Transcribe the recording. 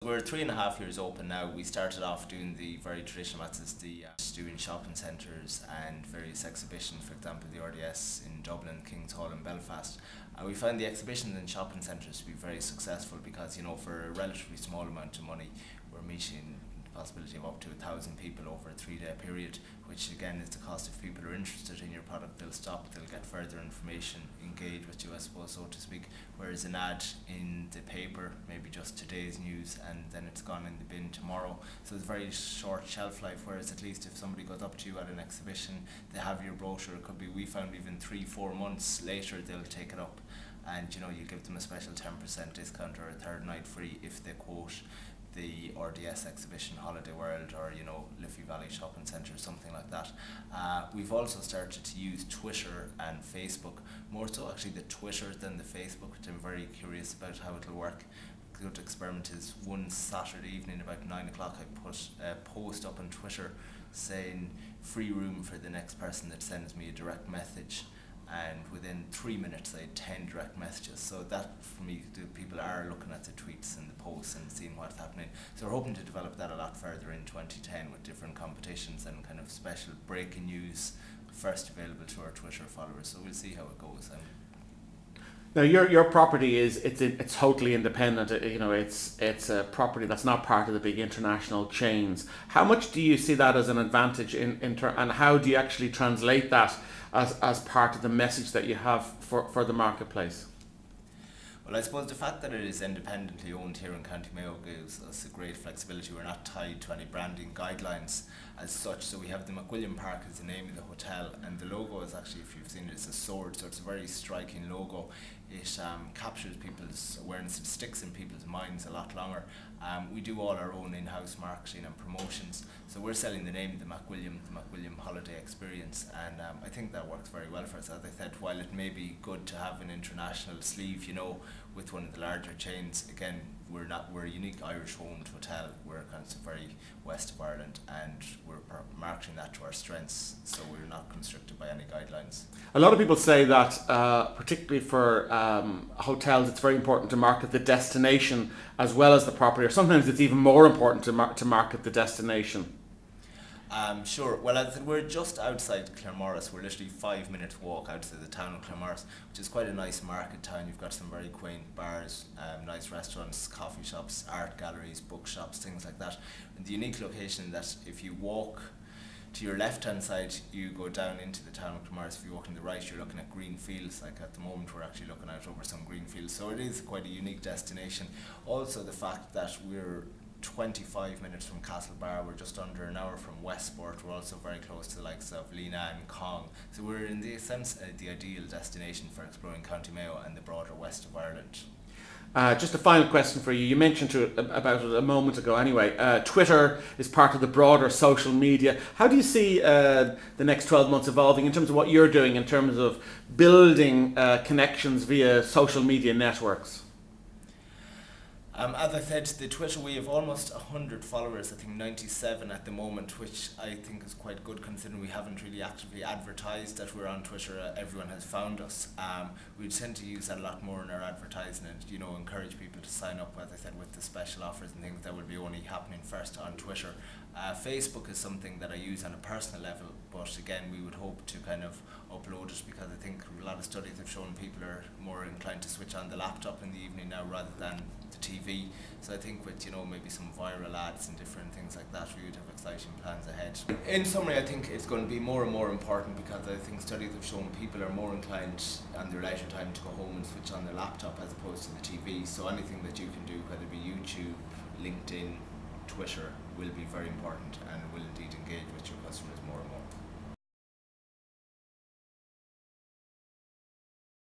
we're 3.5 years open now. We started off doing the very traditional methods, doing shopping centres and various exhibitions, for example the RDS in Dublin, King's Hall in Belfast. And we found the exhibitions in shopping centres to be very successful because, for a relatively small amount of money, we're meeting the possibility of up to 1,000 people over a 3-day period, which again is the cost. If people are interested in your product, they'll stop, they'll get further information, engage with you, I suppose, so to speak. Whereas an ad in the paper, maybe just today's news, and then it's gone in the bin tomorrow. So it's a very short shelf life, whereas at least if somebody goes up to you at an exhibition, they have your brochure. It could be, we found even 3-4 months later, they'll take it up. And you give them a special 10% discount or a third night free if they quote the RDS exhibition, Holiday World, or Liffey Valley Shopping Centre, something like that. We've also started to use Twitter and Facebook, more so actually the Twitter than the Facebook, which I'm very curious about how it'll work. A good experiment is one Saturday evening about 9 o'clock I put a post up on Twitter saying free room for the next person that sends me a direct message. And within 3 minutes I had 10 direct messages. So that, for me, the people are looking at the tweets and the posts and seeing what's happening. So we're hoping to develop that a lot further in 2010 with different competitions and kind of special breaking news first available to our Twitter followers. So we'll see how it goes. Now your property it's totally independent. It's a property that's not part of the big international chains. How much do you see that as an advantage and how do you actually translate that as part of the message that you have for the marketplace? Well, I suppose the fact that it is independently owned here in County Mayo gives us a great flexibility. We're not tied to any branding guidelines as such. So we have the William Park as the name of the hotel, and the logo is actually, if you've seen it, it's a sword, so it's a very striking logo. It captures people's awareness, it sticks in people's minds a lot longer. We do all our own in-house marketing and promotions, so we're selling the name of the McWilliam Holiday Experience, and I think that works very well for us. As I said, while it may be good to have an international sleeve, with one of the larger chains, again, we're a unique Irish-owned hotel. We're kind of very west of Ireland, and we're marketing that to our strengths, so we're not constricted by any guidelines. A lot of people say that, particularly for hotels, it's very important to market the destination as well as the property, or sometimes it's even more important to market the destination. Sure. Well, as I said, we're just outside Claremorris. We're literally 5 minutes walk outside the town of Claremorris, which is quite a nice market town. You've got some very quaint bars, nice restaurants, coffee shops, art galleries, bookshops, things like that. And the unique location that if you walk to your left-hand side, you go down into the town of Claremorris. If you walk on the right, you're looking at green fields. Like at the moment, we're actually looking out over some green fields. So it is quite a unique destination. Also, the fact that we're 25 minutes from Castlebar, we're just under an hour from Westport. We're also very close to the likes of Lena and Cong. So we're in the sense the ideal destination for exploring County Mayo and the broader west of Ireland. Just a final question for you. You mentioned about it a moment ago anyway. Twitter is part of the broader social media. How do you see the next 12 months evolving in terms of what you're doing in terms of building connections via social media networks? As I said, the Twitter, we have almost 100 followers, I think 97 at the moment, which I think is quite good considering we haven't really actively advertised that we're on Twitter. Everyone has found us. We tend to use that a lot more in our advertising and, encourage people to sign up, as I said, with the special offers and things that will be only happening first on Twitter. Facebook is something that I use on a personal level, but again, we would hope to kind of upload it because I think a lot of studies have shown people are more inclined to switch on the laptop in the evening now rather than the TV. So I think with maybe some viral ads and different things like that, we would have exciting plans ahead. In summary, I think it's going to be more and more important because I think studies have shown people are more inclined on their leisure time to go home and switch on their laptop as opposed to the TV. So anything that you can do, whether it be YouTube, LinkedIn, Twitter, will be very important and will